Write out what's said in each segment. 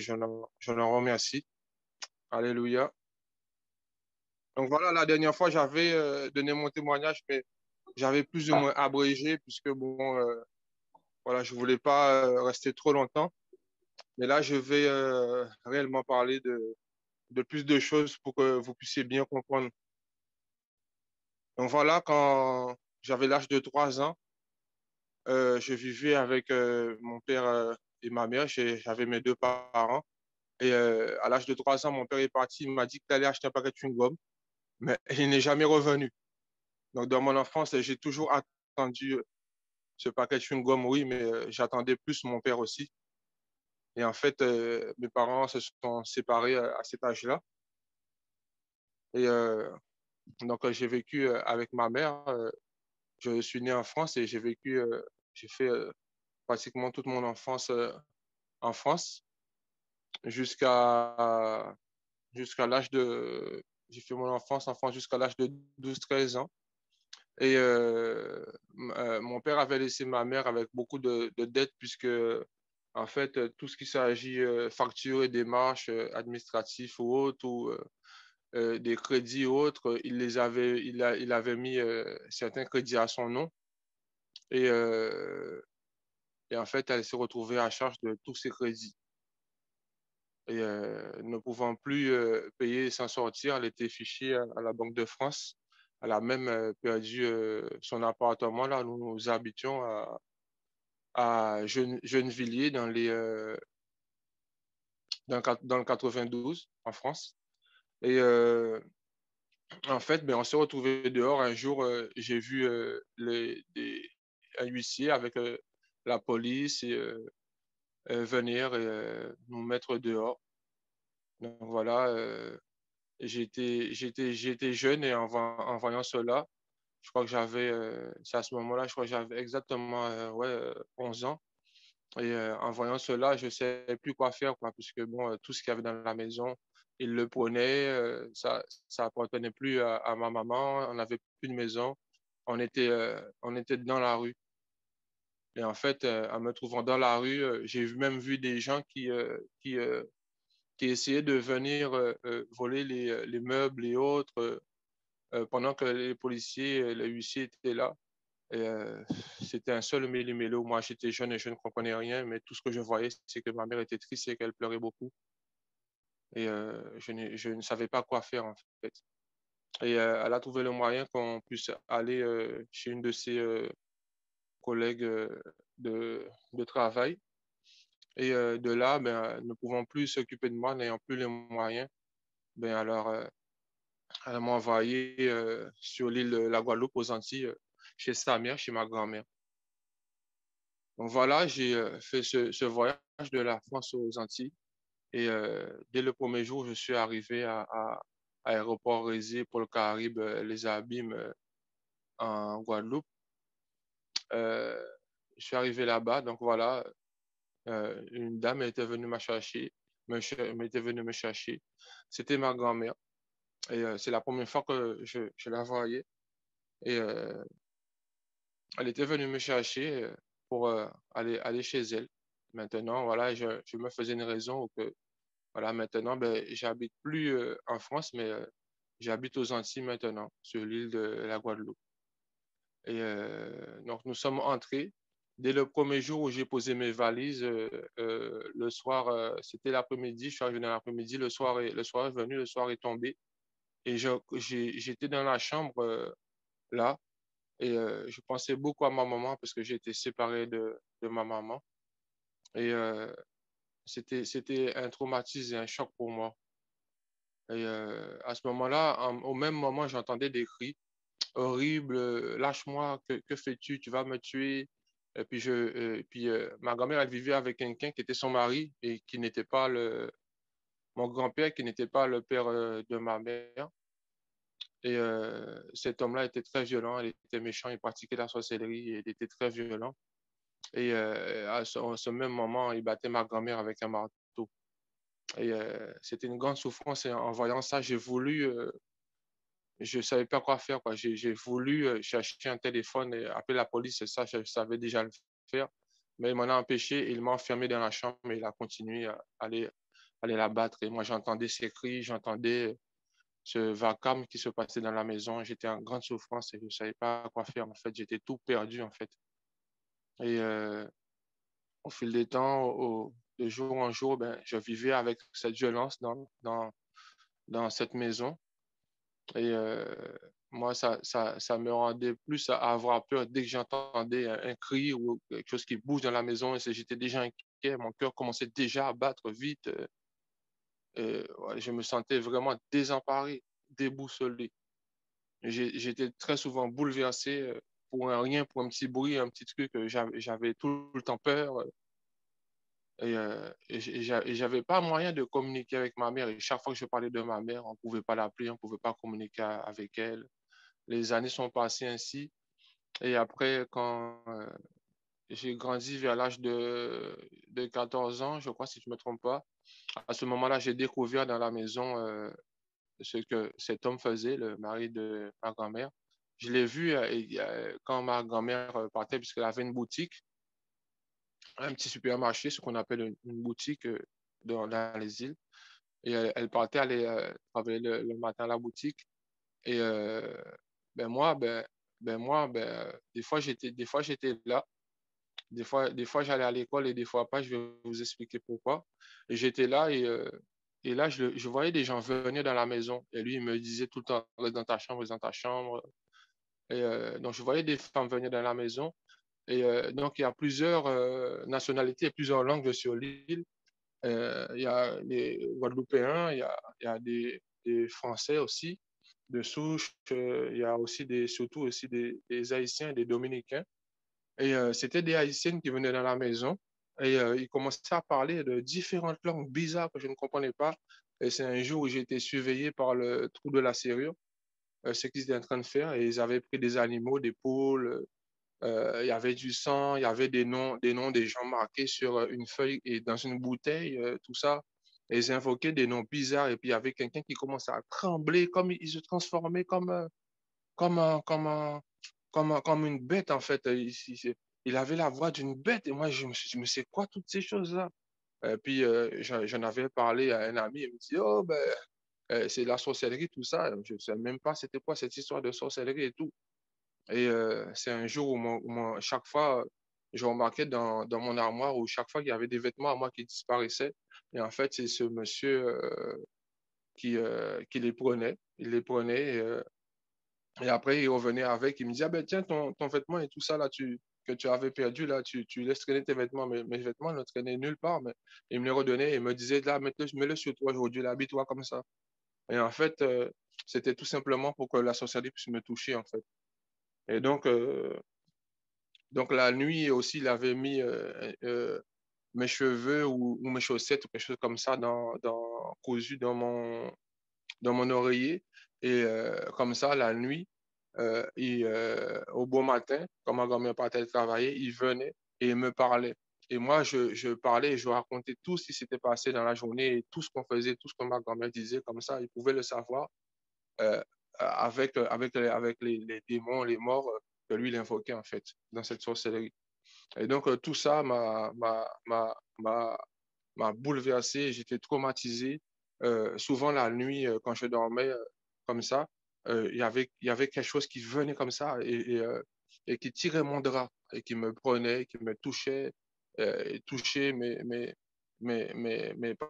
je le remercie. Alléluia. Donc voilà, la dernière fois, j'avais donné mon témoignage, mais j'avais plus ou moins abrégé, puisque bon, voilà, je voulais pas rester trop longtemps. Mais là, je vais réellement parler de plus de choses pour que vous puissiez bien comprendre. Donc voilà, quand j'avais l'âge de 3 ans, je vivais avec mon père et ma mère. J'avais mes deux parents. Et à l'âge de 3 ans, mon père est parti. Il m'a dit qu'il allait acheter un paquet de chewing-gum, mais il n'est jamais revenu. Donc dans mon enfance, j'ai toujours attendu ce paquet de chewing-gum, oui, mais j'attendais plus mon père aussi. Et en fait, mes parents se sont séparés à cet âge-là. Et donc, j'ai vécu avec ma mère. Je suis né en France et j'ai fait pratiquement toute mon enfance en France jusqu'à jusqu'à l'âge de... J'ai fait mon enfance en France jusqu'à l'âge de 12 13 ans. Et mon père avait laissé ma mère avec beaucoup de dettes puisque, en fait, tout ce qui s'agit factures et démarches administratives ou autres, ou des crédits ou autres, il avait mis certains crédits à son nom. Et, et en fait, elle s'est retrouvée à charge de tous ces crédits. Et ne pouvant plus payer et s'en sortir, elle était fichée à la Banque de France. Elle a même perdu son appartement là où nous habitions à Gennevilliers dans le 92 en France. Et en fait, ben, on s'est retrouvés dehors. Un jour, j'ai vu un huissier avec la police et, venir et, nous mettre dehors. Donc voilà, j'étais jeune et en voyant cela, je crois que c'est à ce moment-là, je crois que j'avais exactement ouais, 11 ans. Et en voyant cela, je ne savais plus quoi faire, quoi, puisque bon, tout ce qu'il y avait dans la maison, il le prenait, ça appartenait plus à ma maman, on n'avait plus de maison, on était dans la rue. Et en fait, en me trouvant dans la rue, même vu des gens qui essayaient de venir voler les meubles et autres pendant que les policiers, les huissiers étaient là. Et, c'était un seul méli-mélo. Moi, j'étais jeune et je ne comprenais rien, mais tout ce que je voyais, c'est que ma mère était triste et qu'elle pleurait beaucoup. Et je ne savais pas quoi faire, en fait. Et elle a trouvé le moyen qu'on puisse aller chez une de ses collègues de travail. Et de là, ben, ne pouvant plus s'occuper de moi, n'ayant plus les moyens, ben, alors, elle m'a envoyé sur l'île de la Guadeloupe, aux Antilles, chez sa mère, chez ma grand-mère. Donc voilà, j'ai fait ce voyage de la France aux Antilles. Et dès le premier jour, je suis arrivé à l'aéroport Résé, Paul Caraïbe, les Abîmes, en Guadeloupe. Euh, je suis arrivé là-bas, donc voilà, une dame était venue me chercher, m'était venue me chercher. C'était ma grand-mère. Et c'est la première fois que je la voyais. Et elle était venue me chercher pour aller chez elle. Maintenant, voilà, je me faisais une raison que, voilà, maintenant, ben, j'habite plus en France, mais j'habite aux Antilles maintenant, sur l'île de la Guadeloupe. Et donc, nous sommes entrés. Dès le premier jour où j'ai posé mes valises, le soir, c'était l'après-midi, je suis arrivé dans l'après-midi, le soir est venu, le soir est tombé. Et j'étais dans la chambre là, et je pensais beaucoup à ma maman parce que j'étais séparé de ma maman. Et c'était un traumatisme et un choc pour moi. Et à ce moment-là, au même moment, j'entendais des cris horribles, lâche-moi, que fais-tu? Tu vas me tuer. Et puis ma grand-mère, elle vivait avec quelqu'un qui était son mari et qui n'était pas mon grand-père, qui n'était pas le père de ma mère. Et cet homme-là était très violent, il était méchant, il pratiquait la sorcellerie, et il était très violent. Et à ce même moment, il battait ma grand-mère avec un marteau. Et c'était une grande souffrance. Et en voyant ça, je savais pas quoi faire, quoi. J'ai voulu chercher un téléphone et appeler la police. Et ça, je savais déjà le faire. Mais il m'en a empêché. Il m'a enfermé dans la chambre et il a continué à aller. allait la battre. Et moi, j'entendais ses cris, j'entendais ce vacarme qui se passait dans la maison. J'étais en grande souffrance et je ne savais pas quoi faire. En fait, j'étais tout perdu, en fait. Et au fil des temps, de jour en jour, ben, je vivais avec cette violence dans cette maison. Et moi, ça me rendait plus à avoir peur dès que j'entendais un cri ou quelque chose qui bouge dans la maison. J'étais déjà inquiet. Mon cœur commençait déjà à battre vite. Ouais, je me sentais vraiment désemparé, déboussolé. J'étais très souvent bouleversé pour un rien, pour un petit bruit, un petit truc. J'avais tout le temps peur. Et j'avais pas moyen de communiquer avec ma mère. Et chaque fois que je parlais de ma mère, on pouvait pas l'appeler, on pouvait pas communiquer avec elle. Les années sont passées ainsi. Et après, quand j'ai grandi vers l'âge de 14 ans, je crois, si je ne me trompe pas, à ce moment-là, j'ai découvert dans la maison ce que cet homme faisait, le mari de ma grand-mère. Je l'ai vu quand ma grand-mère partait, puisqu'elle avait une boutique, un petit supermarché, ce qu'on appelle une boutique dans les îles. Et elle partait aller travailler le matin à la boutique. Et ben moi, des fois j'étais là. Des fois j'allais à l'école et des fois pas. Je vais vous expliquer pourquoi. Et j'étais là et là, je voyais des gens venir dans la maison. Et lui, il me disait tout le temps, reste dans ta chambre, reste dans ta chambre. Et donc, je voyais des femmes venir dans la maison. Et donc, il y a plusieurs nationalités et plusieurs langues sur l'île. Il y a les Guadeloupéens, il y a des Français aussi de souche. Il y a aussi surtout aussi des Haïtiens et des Dominicains. Et c'était des Haïtiennes qui venaient dans la maison et ils commençaient à parler de différentes langues bizarres que je ne comprenais pas. Et c'est un jour où j'ai été surveillé par le trou de la serrure, ce qu'ils étaient en train de faire. Et ils avaient pris des animaux, des poules, il y avait du sang, il y avait des noms des gens marqués sur une feuille et dans une bouteille, tout ça. Et ils invoquaient des noms bizarres. Et puis il y avait quelqu'un qui commençait à trembler, comme il se transformait comme, un- comme, un- comme une bête, en fait. Il avait la voix d'une bête. Et moi, je me suis dit, mais c'est quoi toutes ces choses-là? Et puis, j'en avais parlé à un ami. Il me dit, oh, ben, c'est la sorcellerie, tout ça. Je ne sais même pas c'était quoi cette histoire de sorcellerie et tout. Et c'est un jour où, chaque fois, je remarquais dans mon armoire où chaque fois qu'il y avait des vêtements à moi qui disparaissaient. Et en fait, c'est ce monsieur qui les prenait. Il les prenait. Et après, il revenait avec, il me disait, ah ben tiens, ton vêtement et tout ça là, que tu avais perdu, là, tu laisses traîner tes vêtements, mais mes vêtements ne traînaient nulle part, mais il me les redonnait et il me disait, là, mets-le sur toi aujourd'hui, là, habille-toi comme ça. Et en fait, c'était tout simplement pour que la sorcellerie puisse me toucher, en fait. Et donc la nuit aussi, il avait mis mes cheveux ou mes chaussettes ou quelque chose comme ça cousu dans mon oreiller. Et comme ça, la nuit, au beau matin, quand ma grand-mère partait travailler, il venait et il me parlait. Et moi, je parlais et je racontais tout ce qui s'était passé dans la journée et tout ce qu'on faisait, tout ce que ma grand-mère disait, comme ça, il pouvait le savoir avec les démons, les morts que lui, il invoquait en fait dans cette sorcellerie. Et donc, tout ça m'a bouleversé, j'étais traumatisé. Souvent, la nuit, quand je dormais comme ça, il y avait quelque chose qui venait comme ça et qui tirait mon drap et qui me prenait, qui me touchait, et touchait mes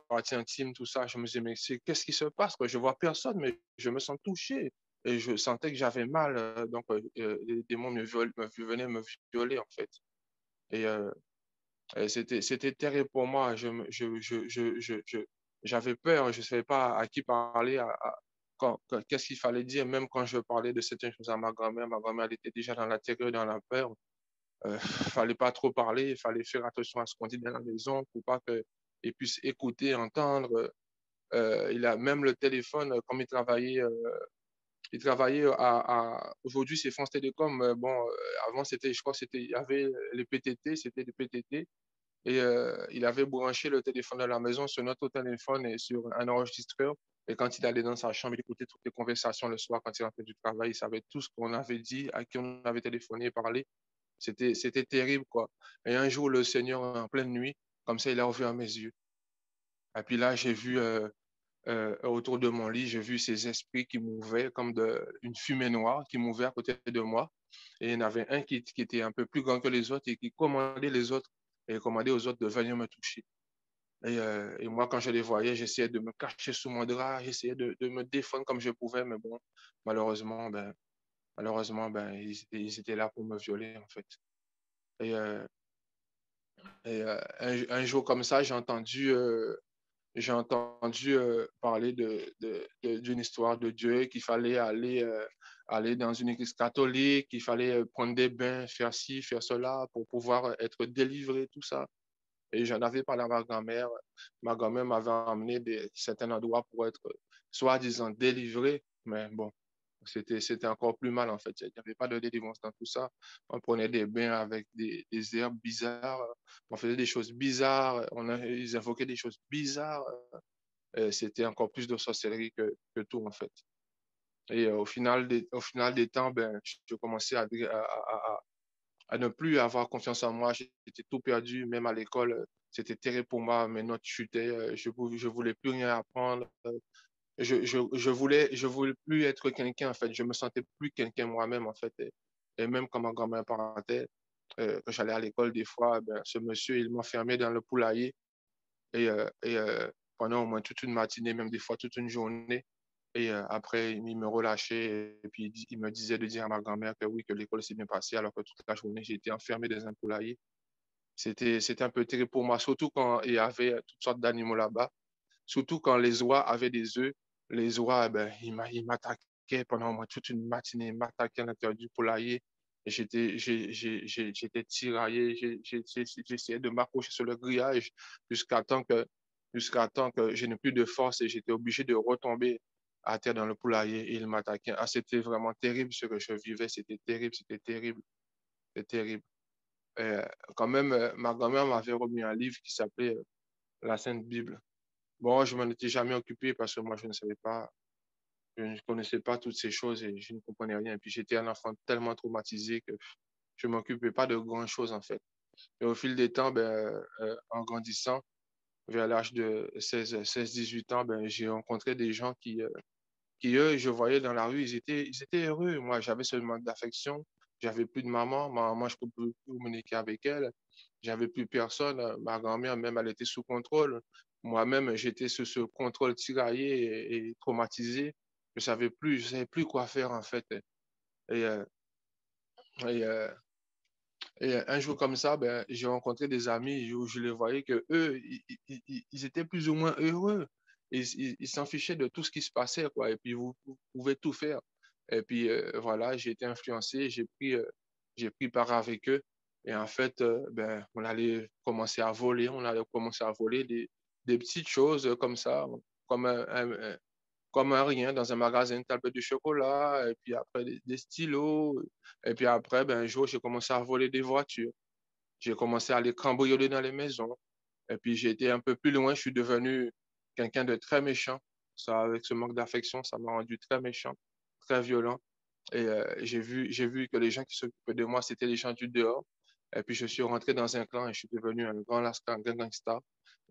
parties intimes, tout ça. Je me disais, mais qu'est-ce qui se passe? Je vois personne, mais je me sens touché. Et je sentais que j'avais mal. Donc, les démons venaient me violer, en fait. Et c'était terrible pour moi. J'avais peur, je ne savais pas à qui parler, qu'est-ce qu'il fallait dire. Même quand je parlais de certaines choses à ma grand-mère elle était déjà dans la terreur, dans la peur. Fallait pas trop parler, il fallait faire attention à ce qu'on dit dans la maison pour pas qu'il puisse écouter, entendre. Il a même le téléphone, comme il travaillait aujourd'hui c'est France Télécom. Bon, avant c'était, je crois, il y avait les PTT, c'était des PTT. Et il avait branché le téléphone de la maison sur notre téléphone et sur un enregistreur. Et quand il allait dans sa chambre, il écoutait toutes les conversations le soir quand il rentrait du travail. Il savait tout ce qu'on avait dit, à qui on avait téléphoné, parlé. C'était terrible, quoi. Et un jour, le Seigneur, en pleine nuit, comme ça, il a ouvert mes yeux. Et puis là, j'ai vu autour de mon lit, j'ai vu ces esprits qui mouvaient comme une fumée noire qui mouvait à côté de moi. Et il y en avait un qui était un peu plus grand que les autres et qui commandait les autres et commandait aux autres de venir me toucher. Et moi, quand je les voyais, j'essayais de me cacher sous mon drap, j'essayais de me défendre comme je pouvais, mais bon, malheureusement, ils étaient là pour me violer, en fait. Et, euh, un jour comme ça, j'ai entendu parler d'une histoire de Dieu, qu'il fallait aller dans une église catholique, qu'il fallait prendre des bains, faire ci, faire cela pour pouvoir être délivré, tout ça. Et j'en avais parlé à ma grand-mère. Ma grand-mère m'avait emmené certains endroits pour être soi-disant délivré, mais bon, c'était encore plus mal en fait. Il n'y avait pas de délivrance dans tout ça. On prenait des bains avec des herbes bizarres, on faisait des choses bizarres, ils invoquaient des choses bizarres. C'était encore plus de sorcellerie que tout en fait. Et au final des temps, ben, je commençais à ne plus avoir confiance en moi. J'étais tout perdu, même à l'école. C'était terrible pour moi. Mes notes chutaient. Je voulais plus rien apprendre. Je voulais plus être quelqu'un, en fait. Je me sentais plus quelqu'un moi-même, en fait. Et même quand ma grand-mère partait, quand j'allais à l'école, des fois, ben, ce monsieur, il m'enfermait dans le poulailler. Pendant au moins toute une matinée, même des fois toute une journée. Et après, il me relâchait et puis il me disait de dire à ma grand-mère que oui, que l'école s'est bien passée, alors que toute la journée, j'ai été enfermé dans un poulailler. C'était un peu terrible pour moi, surtout quand il y avait toutes sortes d'animaux là-bas, surtout quand les oies avaient des œufs. Les oies, ben, ils m'attaquaient pendant au moins toute une matinée, ils m'attaquaient à l'intérieur du poulailler. Et j'étais tiraillé, j'essayais de m'accrocher sur le grillage jusqu'à temps que, jusqu'à temps que je n'ai plus de force et j'étais obligé de retomber à terre dans le poulailler et ils m'attaquaient. Ah, c'était vraiment terrible ce que je vivais, c'était terrible, c'était terrible, c'était terrible. Euh, Quand même, ma grand-mère m'avait remis un livre qui s'appelait La Sainte Bible. Bon, je m'en étais jamais occupé parce que moi, je ne savais pas, je ne connaissais pas toutes ces choses et je ne comprenais rien. Et puis, j'étais un enfant tellement traumatisé que je ne m'occupais pas de grand-chose, en fait. Et au fil des temps, ben, en grandissant, vers l'âge de 18 ans, ben, j'ai rencontré des gens qui, eux, je voyais dans la rue, ils étaient heureux. Moi, j'avais ce manque d'affection. J'avais plus de maman. Ma maman, je ne pouvais plus communiquer avec elle. J'avais plus personne. Ma grand-mère, même, elle était sous contrôle. Moi-même, j'étais sous ce contrôle tiraillé et traumatisé. Je savais plus quoi faire, en fait. Et, euh, et, euh, et un jour comme ça, ben, j'ai rencontré des amis où je les voyais que eux, ils étaient plus ou moins heureux. Ils s'en fichaient de tout ce qui se passait, quoi. Et puis, vous pouvez tout faire. Et puis, voilà, j'ai été influencé, j'ai pris part avec eux. Et en fait, ben, on allait commencer à voler des petites choses comme ça, comme comme un rien dans un magasin, une tablette de chocolat, et puis après des stylos. Et puis après, ben, un jour, j'ai commencé à voler des voitures. J'ai commencé à les cambrioler dans les maisons. Et puis j'ai été un peu plus loin, je suis devenu quelqu'un de très méchant. Ça, avec ce manque d'affection, ça m'a rendu très méchant, très violent. Et j'ai vu que les gens qui s'occupaient de moi, c'était les gens du dehors. Et puis, je suis rentré dans un clan et je suis devenu un grand gangsta.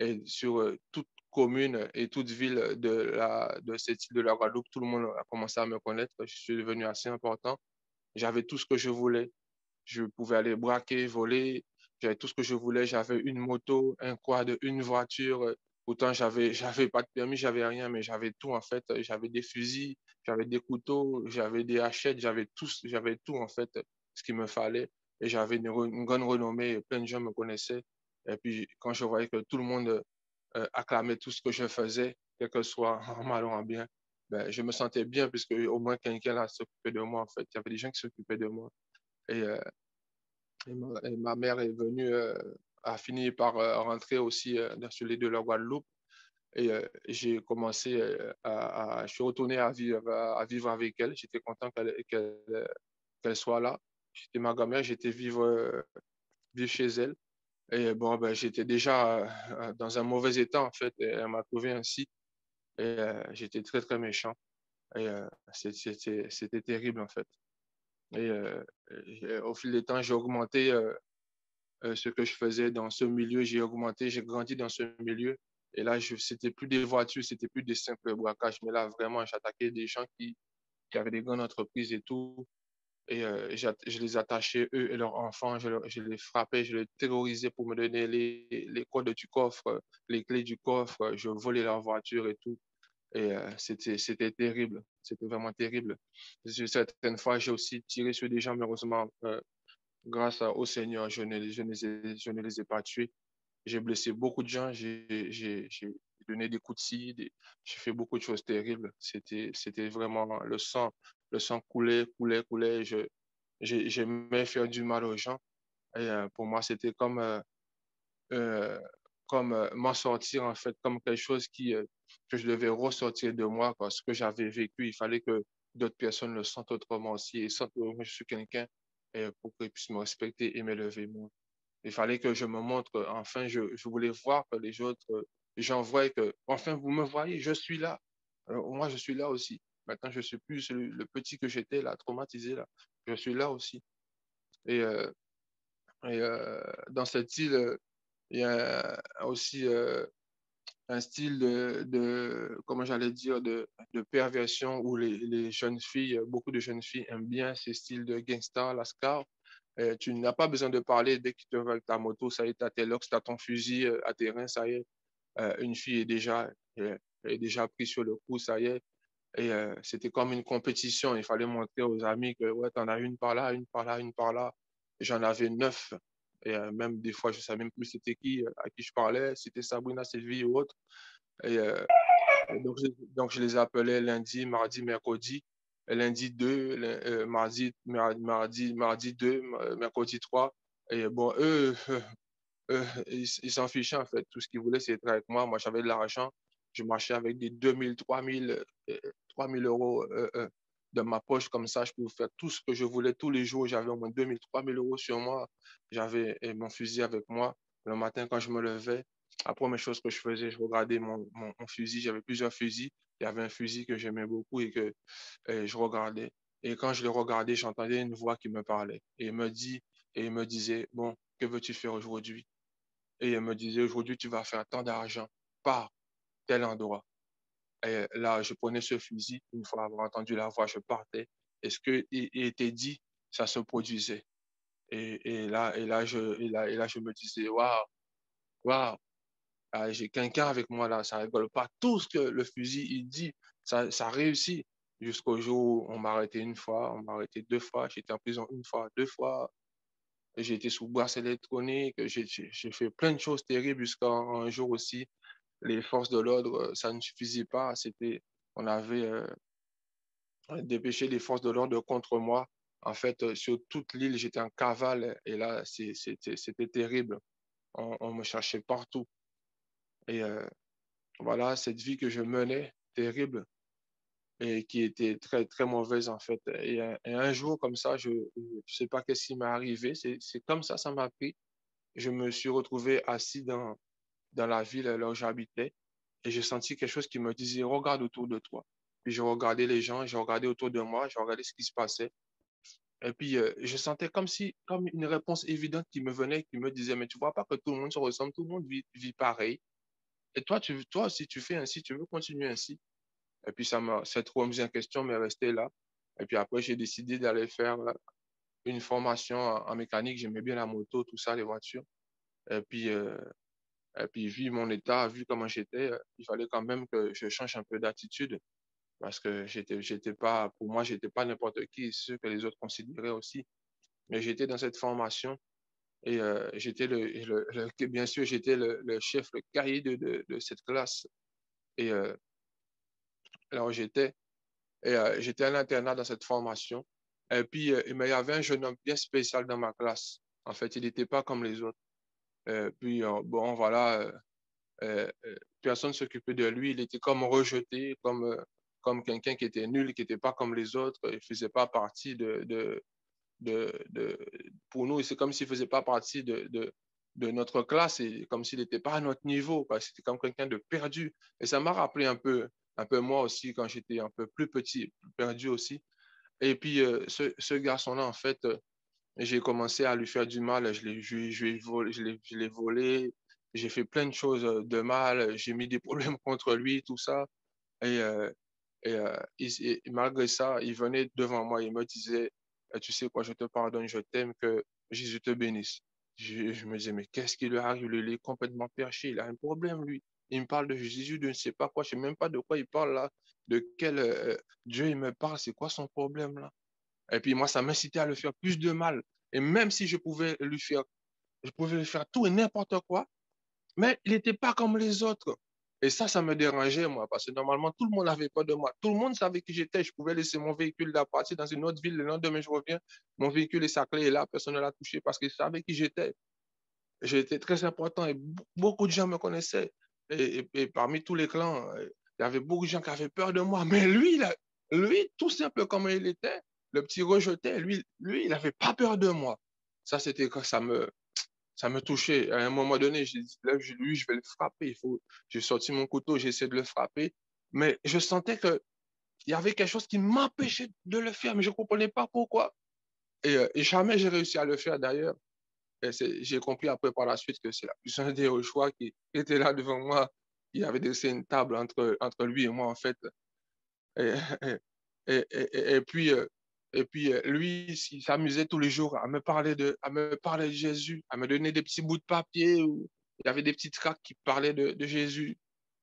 Et sur toute commune et toute ville de cette île de la Guadeloupe, tout le monde a commencé à me connaître. Je suis devenu assez important. J'avais tout ce que je voulais. Je pouvais aller braquer, voler. J'avais tout ce que je voulais. J'avais une moto, un quad, une voiture. Pourtant, j'avais pas de permis, j'avais rien, mais j'avais tout en fait. J'avais des fusils, j'avais des couteaux, j'avais des hachettes, j'avais tout en fait, ce qu'il me fallait. Et j'avais une grande renommée, et plein de gens me connaissaient. Et puis, quand je voyais que tout le monde acclamait tout ce que je faisais, quel que soit en mal ou en bien, ben, je me sentais bien puisque au moins quelqu'un là s'occupait de moi en fait. Il y avait des gens qui s'occupaient de moi. Et, et ma mère est venue, a fini par rentrer aussi dans sur l'île de la Guadeloupe. Et j'ai commencé je suis retourné à vivre avec elle. J'étais content qu'elle soit là. J'étais ma grand-mère, j'étais vivre chez elle. Et bon, ben, j'étais déjà dans un mauvais état, en fait. Et elle m'a trouvé ainsi. Et j'étais très, très méchant. Et c'était terrible, en fait. Et au fil des temps, j'ai augmenté ce que je faisais dans ce milieu. J'ai augmenté, j'ai grandi dans ce milieu. Et là, c'était plus des voitures, c'était plus des simples braquages, mais là, vraiment, j'attaquais des gens qui avaient des grandes entreprises et tout. Et je les attachais, eux et leurs enfants, je les frappais, je les terrorisais pour me donner les codes du coffre, les clés du coffre, je volais leur voiture et tout. Et c'était terrible, c'était vraiment terrible. Certaines fois, j'ai aussi tiré sur des gens, mais heureusement, grâce au Seigneur, je ne les ai pas tués. J'ai blessé beaucoup de gens, j'ai donné des coups de scie, j'ai fait beaucoup de choses terribles. C'était vraiment le sang coulait, coulait, coulait. J'aimais faire du mal aux gens. Et pour moi, c'était euh, m'en sortir, en fait, comme quelque chose que je devais ressortir de moi, quoi. Ce que j'avais vécu, il fallait que d'autres personnes le sentent autrement aussi et sentent que moi, je suis quelqu'un pour qu'ils puissent me respecter et m'élever, moi. Il fallait que je me montre, enfin, je voulais voir que les autres gens voient que, enfin, vous me voyez, je suis là. Moi, je suis là aussi. Maintenant, je suis plus le petit que j'étais là, traumatisé là. Je suis là aussi. Et, dans cette île, il y a aussi un style comment j'allais dire, de perversion où les jeunes filles, beaucoup de jeunes filles aiment bien ces styles de gangsta, la scar. Tu n'as pas besoin de parler dès qu'ils te veulent ta moto, ça y est, t'as tes locks, t'as ton fusil à terrain, ça y est. Une fille est déjà prise sur le coup, ça y est. Et c'était comme une compétition. Il fallait montrer aux amis que ouais, t'en as une par là, une par là, une par là. J'en avais 9. Et même des fois, je ne savais même plus c'était qui, à qui je parlais, si c'était Sabrina, Sylvie ou autre. Et donc, je les appelais lundi, mardi, mercredi. Et lundi 2, mardi 2, mercredi 3. Et bon, eux, ils s'en fichaient en fait. Tout ce qu'ils voulaient, c'était être avec moi. Moi, j'avais de l'argent. Je marchais avec des 2000, 3000, 3000 euros de ma poche. Comme ça, je pouvais faire tout ce que je voulais tous les jours. J'avais au moins 2000, 3000 euros sur moi. J'avais mon fusil avec moi. Le matin, quand je me levais, la première chose que je faisais, je regardais mon fusil. J'avais plusieurs fusils. Il y avait un fusil que j'aimais beaucoup et que je regardais. Et quand je le regardais, j'entendais une voix qui me parlait. Et il me disait, bon, que veux-tu faire aujourd'hui? Et elle me disait, aujourd'hui, tu vas faire tant d'argent par tel endroit. Et là, je prenais ce fusil. Une fois avoir entendu la voix, je partais. Et ce qui était dit, ça se produisait. Et là, je me disais, waouh, waouh, j'ai quelqu'un avec moi là, ça rigole pas. Tout ce que le fusil il dit, ça réussit. Jusqu'au jour où on m'a arrêté une fois, on m'a arrêté deux fois, j'étais en prison une fois, deux fois, j'ai été sous bracelet électronique, j'ai fait plein de choses terribles jusqu'à un jour aussi. Les forces de l'ordre, ça ne suffisait pas. On avait dépêché les forces de l'ordre contre moi. En fait, sur toute l'île, j'étais en cavale et là, c'était terrible. On me cherchait partout. Et voilà, cette vie que je menais, terrible, et qui était très, très mauvaise en fait. Et un jour comme ça, je ne sais pas qu'est-ce qui m'est arrivé. C'est comme ça m'a pris. Je me suis retrouvé assis dans la ville là où j'habitais et j'ai senti quelque chose qui me disait, regarde autour de toi. Puis je regardais les gens, je regardais autour de moi, je regardais ce qui se passait. Et puis je sentais comme une réponse évidente qui me venait, qui me disait, mais tu vois pas que tout le monde se ressemble, tout le monde vit pareil. Et toi, si tu fais ainsi, tu veux continuer ainsi. Et puis cette remise en question m'est restée là. Et puis après, j'ai décidé d'aller faire une formation en mécanique. J'aimais bien la moto, tout ça, les voitures. Et puis, vu mon état, vu comment j'étais, il fallait quand même que je change un peu d'attitude parce que j'étais pas, pour moi, j'étais pas n'importe qui, ce que les autres considéraient aussi. Mais j'étais dans cette formation et j'étais bien sûr, j'étais le chef, le cahier de cette classe. Et là où j'étais, j'étais à l'internat dans cette formation. Et puis, mais il y avait un jeune homme bien spécial dans ma classe. En fait, il n'était pas comme les autres. Puis, bon, voilà, personne ne s'occupait de lui. Il était comme rejeté, comme quelqu'un qui était nul, qui n'était pas comme les autres. Il ne faisait pas partie de pour nous, c'est comme s'il ne faisait pas partie de notre classe, et comme s'il n'était pas à notre niveau, parce que c'était comme quelqu'un de perdu. Et ça m'a rappelé un peu moi aussi, quand j'étais un peu plus petit, plus perdu aussi. Et puis, ce garçon-là, en fait, j'ai commencé à lui faire du mal. Je l'ai volé, j'ai fait plein de choses de mal, j'ai mis des problèmes contre lui, tout ça. Et, malgré ça, il venait devant moi, il me disait, tu sais quoi, je te pardonne, je t'aime, que Jésus te bénisse. Je me disais, mais qu'est-ce qui lui arrive? Il est complètement perché, il a un problème, lui. Il me parle de Jésus, de ne sais pas quoi, je ne sais même pas de quoi il parle là, de quel Dieu il me parle, c'est quoi son problème là? Et puis moi, ça m'incitait à le faire plus de mal. Et même si je pouvais lui faire tout et n'importe quoi, mais il n'était pas comme les autres. Et ça me dérangeait, moi, parce que normalement, tout le monde avait peur de moi. Tout le monde savait qui j'étais. Je pouvais laisser mon véhicule là, partir dans une autre ville. Le lendemain, je reviens. Mon véhicule et sa clé est là. Personne ne l'a touché parce qu'il savait qui j'étais. J'étais très important et beaucoup de gens me connaissaient. Et parmi tous les clans, il y avait beaucoup de gens qui avaient peur de moi. Mais lui, là, lui, tout simple comme il était, le petit rejeté, lui, il n'avait pas peur de moi. Ça, c'était quand ça me touchait. À un moment donné, j'ai dit, là, lui, je vais le frapper. J'ai sorti mon couteau, j'ai essayé de le frapper. Mais je sentais qu'il y avait quelque chose qui m'empêchait de le faire, mais je ne comprenais pas pourquoi. Et jamais j'ai réussi à le faire d'ailleurs. J'ai compris après par la suite que c'est la puissance des choix qui était là devant moi. Il avait laissé une table entre lui et moi, en fait. Et, et puis, lui, il s'amusait tous les jours à me parler de Jésus, à me donner des petits bouts de papier où il y avait des petits tracts qui parlaient de Jésus.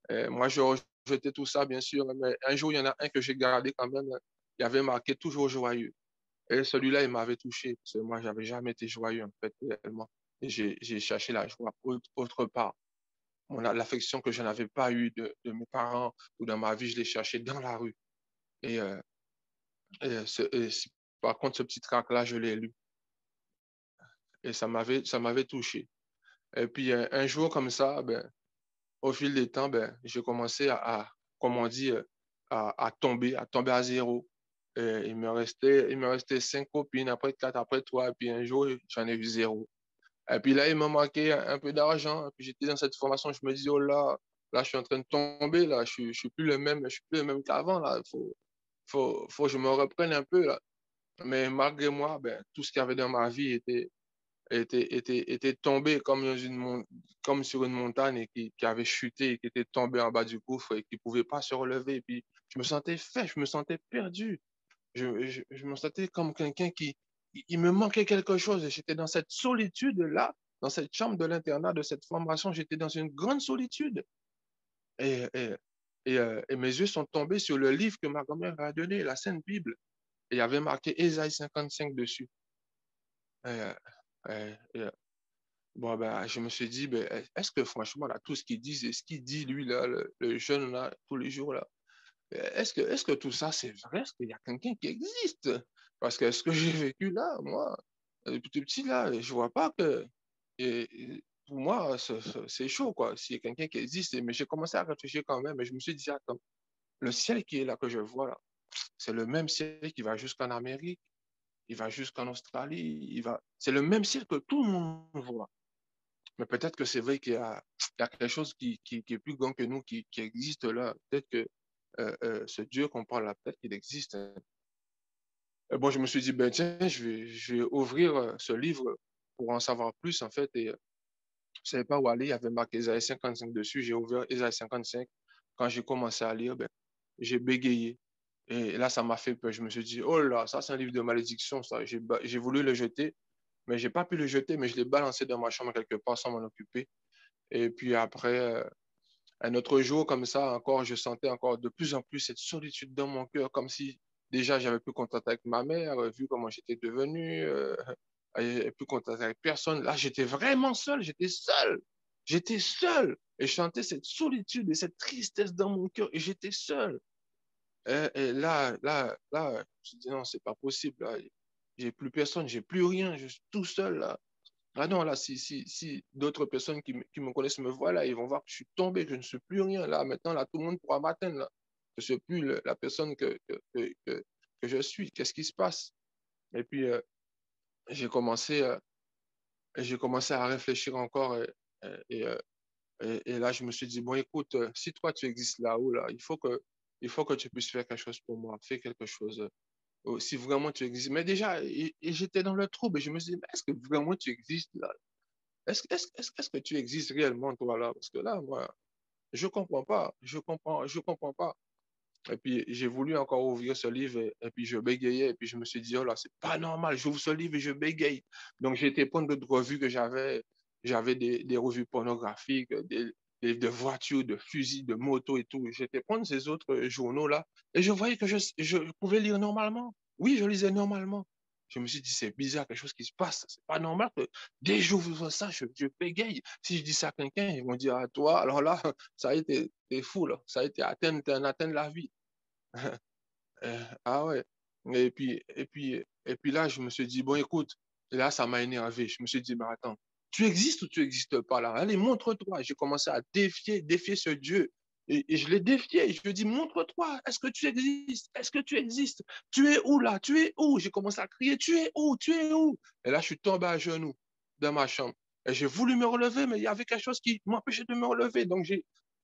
Moi, je rejetais tout ça, bien sûr, mais un jour, il y en a un que j'ai gardé quand même. Il avait marqué toujours joyeux. Et celui-là, il m'avait touché, parce que moi, j'avais jamais été joyeux, en fait, réellement. Et j'ai cherché la joie autre part. L'affection que je n'avais pas eue de mes parents ou dans ma vie, je l'ai cherché dans la rue. Et, par contre, ce petit tract-là, je l'ai lu et ça m'avait touché. Et puis, un jour comme ça, ben, au fil des temps, ben, j'ai commencé comme on dit, à tomber à zéro. Et il me restait 5 copines, après 4, après 3, et puis un jour, j'en ai eu zéro. Et puis là, il me manquait un peu d'argent. Et puis j'étais dans cette formation, je me dis, oh là, je suis en train de tomber, là, je suis plus le même, je suis plus le même qu'avant, là. Faut que je me reprenne un peu, là. Mais malgré moi, ben, tout ce qu'il y avait dans ma vie était tombé comme, comme sur une montagne et qui avait chuté, et qui était tombé en bas du gouffre et qui ne pouvait pas se relever. Et puis, je me sentais fait, je me sentais perdu. Je me sentais comme quelqu'un il me manquait quelque chose. J'étais dans cette solitude-là, dans cette chambre de l'internat, de cette formation, j'étais dans une grande solitude. Et, et, et mes yeux sont tombés sur le livre que ma grand-mère m'a donné, la Sainte Bible. Et il y avait marqué Ésaïe 55 dessus. Et, bon, ben, je me suis dit, ben, est-ce que franchement, là, tout ce qu'il dit, c'est ce qu'il dit, lui, là, le jeune, là, tous les jours, là, est-ce que tout ça, c'est vrai? Est-ce qu'il y a quelqu'un qui existe? Parce que ce que j'ai vécu là, moi, depuis tout petit, là, je vois pas que. Pour moi, c'est chaud, quoi, s'il y a quelqu'un qui existe. Mais j'ai commencé à réfléchir quand même, et je me suis dit, attends, le ciel qui est là, que je vois là, c'est le même ciel qui va jusqu'en Amérique, il va jusqu'en Australie, c'est le même ciel que tout le monde voit. Mais peut-être que c'est vrai il y a quelque chose qui est plus grand que nous, qui existe là. Peut-être que ce Dieu qu'on parle là, peut-être qu'il existe, hein. Et bon, je me suis dit, ben tiens, je vais ouvrir ce livre pour en savoir plus, en fait. Et je ne savais pas où aller. Il y avait marqué Isaïe 55 dessus. J'ai ouvert Isaïe 55. Quand j'ai commencé à lire, ben, j'ai bégayé. Et là, ça m'a fait peur. Je me suis dit, oh là, ça, c'est un livre de malédiction, ça. J'ai voulu le jeter, mais j'ai pas pu le jeter, mais je l'ai balancé dans ma chambre quelque part sans m'en occuper. Et puis après, un autre jour, comme ça, encore, je sentais encore de plus en plus cette solitude dans mon cœur, comme si déjà j'avais plus contact avec ma mère, vu comment j'étais devenu, et plus contact avec personne. Là, j'étais vraiment seul, j'étais seul. Et je sentais cette solitude et cette tristesse dans mon cœur, et j'étais seul. Et là, je me suis dit, non, c'est pas possible, là. J'ai plus personne, j'ai plus rien, je suis tout seul, là. Ah non, là, si d'autres personnes qui me connaissent me voient là, ils vont voir que je suis tombé, que je ne suis plus rien. Là, maintenant, là, tout le monde pourra m'atteindre. Là. Je ne suis plus la personne que je suis. Qu'est-ce qui se passe? Et puis, j'ai commencé, euh, j'ai commencé à réfléchir encore. Et, euh, et là, je me suis dit, bon, écoute, si toi, tu existes là-haut, là, il faut que tu puisses faire quelque chose pour moi. Fais quelque chose. Si vraiment tu existes. Mais déjà, et j'étais dans le trouble. Et je me suis dit, mais est-ce que vraiment tu existes là? est-ce que tu existes réellement, toi, là? Parce que là, moi, je comprends pas. Je comprends pas. Et puis, j'ai voulu encore ouvrir ce livre et puis je bégayais. Et puis, je me suis dit, oh là, c'est pas normal. J'ouvre ce livre et je bégaye. Donc, j'ai été prendre d'autres revues que j'avais. J'avais des revues pornographiques, de voitures, de fusils, de motos et tout. J'étais prendre ces autres journaux-là et je voyais que je pouvais lire normalement. Oui, je lisais normalement. Je me suis dit, c'est bizarre, quelque chose qui se passe. C'est pas normal que dès que j'ouvre ça, je bégaye. Si je dis ça à quelqu'un, ils vont dire à toi, alors là, ça a été, t'es fou, là. Ça a été atteint, t'es un atteint de la vie. Ah ouais. Et puis là, je me suis dit, bon, écoute, et là, ça m'a énervé. Je me suis dit, mais attends, tu existes ou tu n'existes pas là? Allez, montre-toi. J'ai commencé à défier ce Dieu. Et je l'ai défié. Je lui ai dit, montre-toi. Est-ce que tu existes? Est-ce que tu existes? Tu es où là? Tu es où? J'ai commencé à crier, tu es où? Tu es où? Et là, je suis tombé à genoux dans ma chambre. Et j'ai voulu me relever, mais il y avait quelque chose qui m'empêchait de me relever. Donc,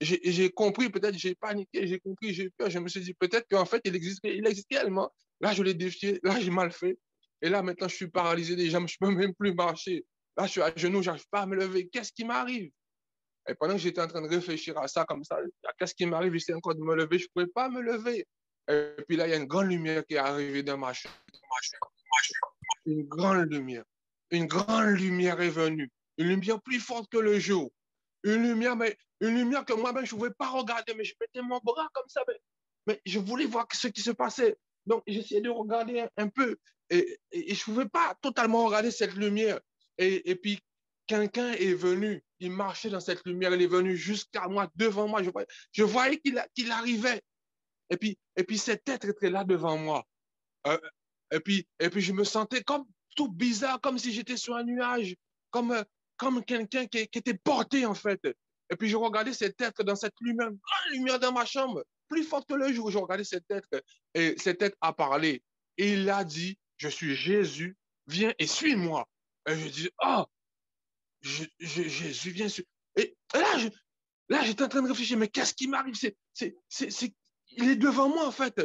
j'ai compris, peut-être j'ai paniqué, j'ai compris, j'ai eu peur. Je me suis dit peut-être qu'en fait, il existe réellement. Là, je l'ai défié, là, j'ai mal fait. Et là, maintenant, je suis paralysé des jambes, je ne peux même plus marcher. Là, je suis à genoux, je n'arrive pas à me lever. Qu'est-ce qui m'arrive? Et pendant que j'étais en train de réfléchir à ça comme ça, qu'est-ce qui m'arrive? J'essaie encore de me lever, je ne pouvais pas me lever. Et puis là, il y a une grande lumière qui est arrivée dans ma chambre. Une grande lumière. Une grande lumière est venue. Une lumière plus forte que le jour. Une lumière, mais une lumière que moi-même, je ne pouvais pas regarder, mais je mettais mon bras comme ça. Mais je voulais voir ce qui se passait. Donc, j'essayais de regarder un peu. Et je ne pouvais pas totalement regarder cette lumière. Et puis, quelqu'un est venu. Il marchait dans cette lumière. Il est venu jusqu'à moi, devant moi. Je voyais qu'il arrivait. Et puis, cet être était là devant moi. Euh, et puis, je me sentais comme tout bizarre, comme si j'étais sur un nuage, comme, comme quelqu'un qui était porté, en fait. Et puis, je regardais cet être dans cette lumière, grande lumière dans ma chambre, plus forte que le jour. Je regardais cet être, et cet être a parlé. Et il a dit, je suis Jésus, viens et suis-moi. Et je dis, oh, Jésus, viens. Et là, j'étais en train de réfléchir, mais qu'est-ce qui m'arrive? Il est devant moi, en fait.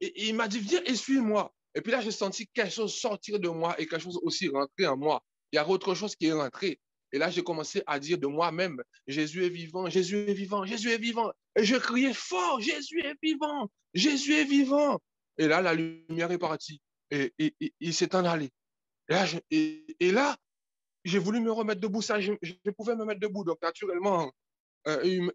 Et il m'a dit, viens et suis-moi. Et puis là, j'ai senti quelque chose sortir de moi et quelque chose aussi rentrer en moi. Il y a autre chose qui est rentré. Et là, j'ai commencé à dire de moi-même, Jésus est vivant, Jésus est vivant, Jésus est vivant. Et je criais fort, Jésus est vivant, Jésus est vivant. Et là, la lumière est partie. Et il s'est en allé. Et là, j'ai voulu me remettre debout. Ça, je pouvais me mettre debout. Donc, naturellement,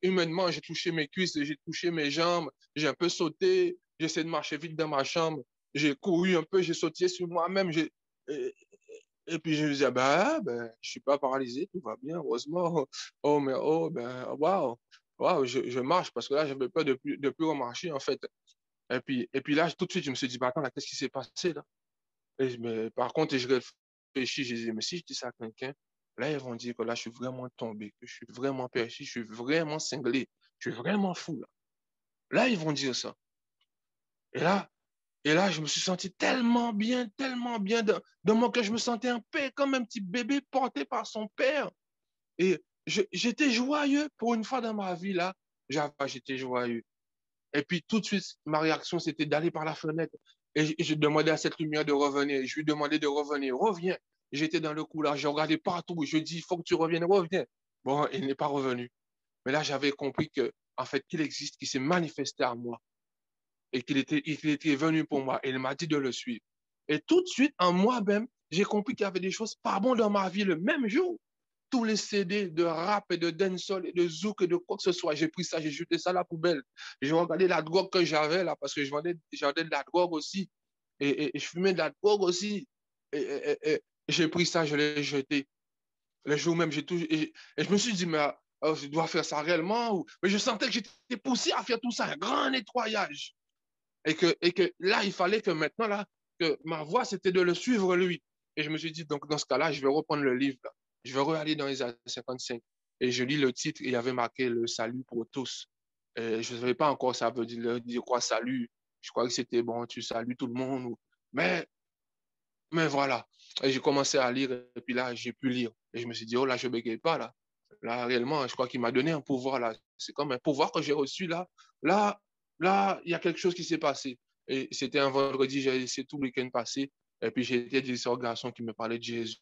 humainement, j'ai touché mes cuisses, j'ai touché mes jambes, j'ai un peu sauté, j'essaie de marcher vite dans ma chambre, j'ai couru un peu, j'ai sauté sur moi-même, et, et puis je me disais, ben, je suis pas paralysé, tout va bien, heureusement. Oh, mais oh, ben, waouh, waouh, je marche parce que là, j'avais peur de plus remarcher, en fait. Et puis là, tout de suite, je me suis dit, bah, attends, là, qu'est-ce qui s'est passé, là? Mais, par contre, je réfléchis, je dis, mais si je dis ça à quelqu'un, là, ils vont dire que là, je suis vraiment tombé, que je suis vraiment perché, je suis vraiment cinglé, je suis vraiment fou, là. Là, ils vont dire ça. Et là, je me suis senti tellement bien dans mon cœur. Je me sentais en paix, comme un petit bébé porté par son père. Et j'étais joyeux pour une fois dans ma vie, là. J'étais joyeux. Et puis tout de suite, ma réaction, c'était d'aller par la fenêtre. Et je demandais à cette lumière de revenir. Je lui demandais de revenir. Reviens. J'étais dans le couloir. Je regardais partout. Je dis, il faut que tu reviennes. Reviens. Bon, il n'est pas revenu. Mais là, j'avais compris que, en fait, qu'il existe, qu'il s'est manifesté à moi et qu'il était venu pour moi. Et il m'a dit de le suivre. Et tout de suite, en moi-même, j'ai compris qu'il y avait des choses pas bonnes dans ma vie le même jour. Tous les CD de rap et de dancehall et de zouk et de quoi que ce soit, j'ai pris ça, j'ai jeté ça à la poubelle. J'ai regardé la drogue que j'avais là, parce que j'avais de la drogue aussi. Et je fumais de la drogue aussi. Et j'ai pris ça, je l'ai jeté. Le jour même, et je me suis dit, mais je dois faire ça réellement. Mais je sentais que j'étais poussé à faire tout ça, un grand nettoyage. Et que là, il fallait que maintenant, là, que ma voie, c'était de le suivre lui. Et je me suis dit, donc dans ce cas-là, je vais reprendre le livre. Là. Je vais aller dans les années 55. Et je lis le titre, et il y avait marqué le salut pour tous. Et je ne savais pas encore ça veut dire quoi salut. Je croyais que c'était bon, tu salues tout le monde. Mais, mais voilà. Et j'ai commencé à lire, et puis là, j'ai pu lire. Et je me suis dit, oh là, je ne bégaye pas là. Là, réellement, je crois qu'il m'a donné un pouvoir là. C'est comme un pouvoir que j'ai reçu là. Là, là, il y a quelque chose qui s'est passé. Et c'était un vendredi, j'ai laissé tout le week-end passer. Et puis j'ai été dire au garçon qui me parlait de Jésus.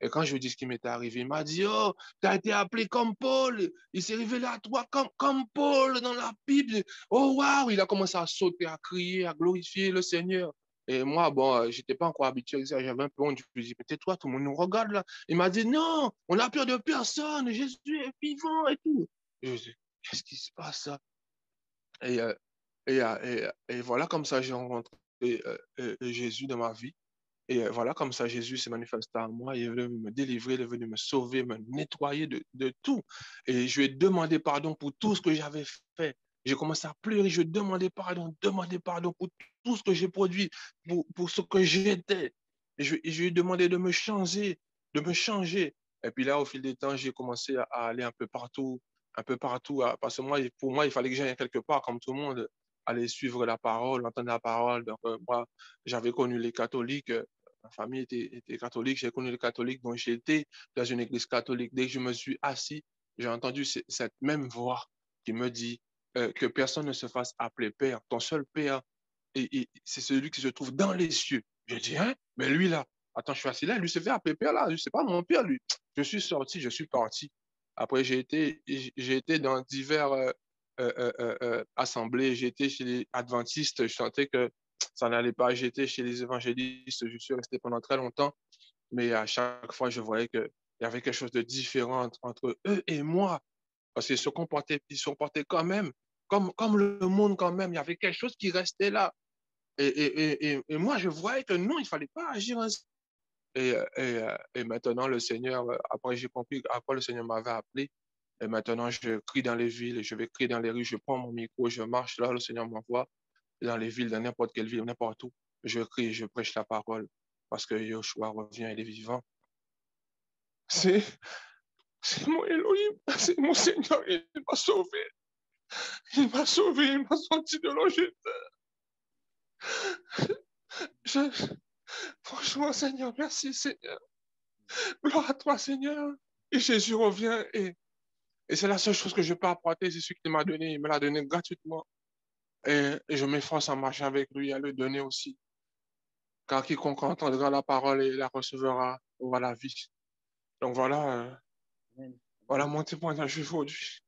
Et quand je lui dis ce qui m'était arrivé, il m'a dit, oh, tu as été appelé comme Paul. Il s'est révélé à toi comme Paul dans la Bible. Oh, waouh, il a commencé à sauter, à crier, à glorifier le Seigneur. Et moi, bon, j'étais pas encore habitué à ça, j'avais un peu honte. Je lui dis, mais tais-toi, tout le monde nous regarde là. Il m'a dit, non, on n'a peur de personne, Jésus est vivant et tout. Et je dis, qu'est-ce qui se passe ça? Et, et voilà comme ça, j'ai rencontré Jésus dans ma vie. Et voilà, comme ça, Jésus s'est manifesté à moi. Il est venu me délivrer, il est venu me sauver, me nettoyer de tout. Et je lui ai demandé pardon pour tout ce que j'avais fait. J'ai commencé à pleurer, je lui ai demandé pardon pour tout ce que j'ai produit, pour ce que j'étais. Et je lui ai demandé de me changer, de me changer. Et puis là, au fil des temps, j'ai commencé à aller un peu partout, parce que moi, pour moi, il fallait que j'aille quelque part, comme tout le monde, aller suivre la parole, entendre la parole. Donc, moi, j'avais connu les catholiques. Ma famille était catholique, j'ai connu les catholiques, donc j'ai été dans une église catholique. Dès que je me suis assis, j'ai entendu cette même voix qui me dit que personne ne se fasse appeler Père. Ton seul Père, et c'est celui qui se trouve dans les cieux. J'ai dit, hein? Mais lui là, attends, je suis assis là, lui se fait appeler Père là, c'est pas mon Père lui. Je suis sorti, je suis parti. Après, j'ai été dans divers assemblées, j'ai été chez les adventistes, je sentais que ça n'allait pas. J'étais chez les évangélistes, je suis resté pendant très longtemps, mais à chaque fois, je voyais qu'il y avait quelque chose de différent entre eux et moi, parce qu'ils se comportaient quand même, comme le monde quand même. Il y avait quelque chose qui restait là. Et moi, je voyais que non, il fallait pas agir ainsi. Et maintenant, le Seigneur, après j'ai compris à quoi le Seigneur m'avait appelé. Et maintenant, je crie dans les villes, je vais crier dans les rues, je prends mon micro, je marche là, le Seigneur m'envoie dans les villes, dans n'importe quelle ville, n'importe où. Je crie, je prêche la parole parce que Yoshua revient, il est vivant. C'est, c'est mon Elohim, c'est mon Seigneur, il m'a sauvé. Il m'a sauvé, il m'a sorti de l'enjeu. Je, franchement, Seigneur, merci, Seigneur. Gloire à toi, Seigneur. Et Jésus revient et c'est la seule chose que je peux apporter, c'est ce qu'il m'a donné. Il me l'a donné gratuitement. Et je m'efforce à marcher avec lui, à le donner aussi. Car quiconque entendra la parole et la recevra aura la vie. Donc voilà, voilà mon témoignage aujourd'hui.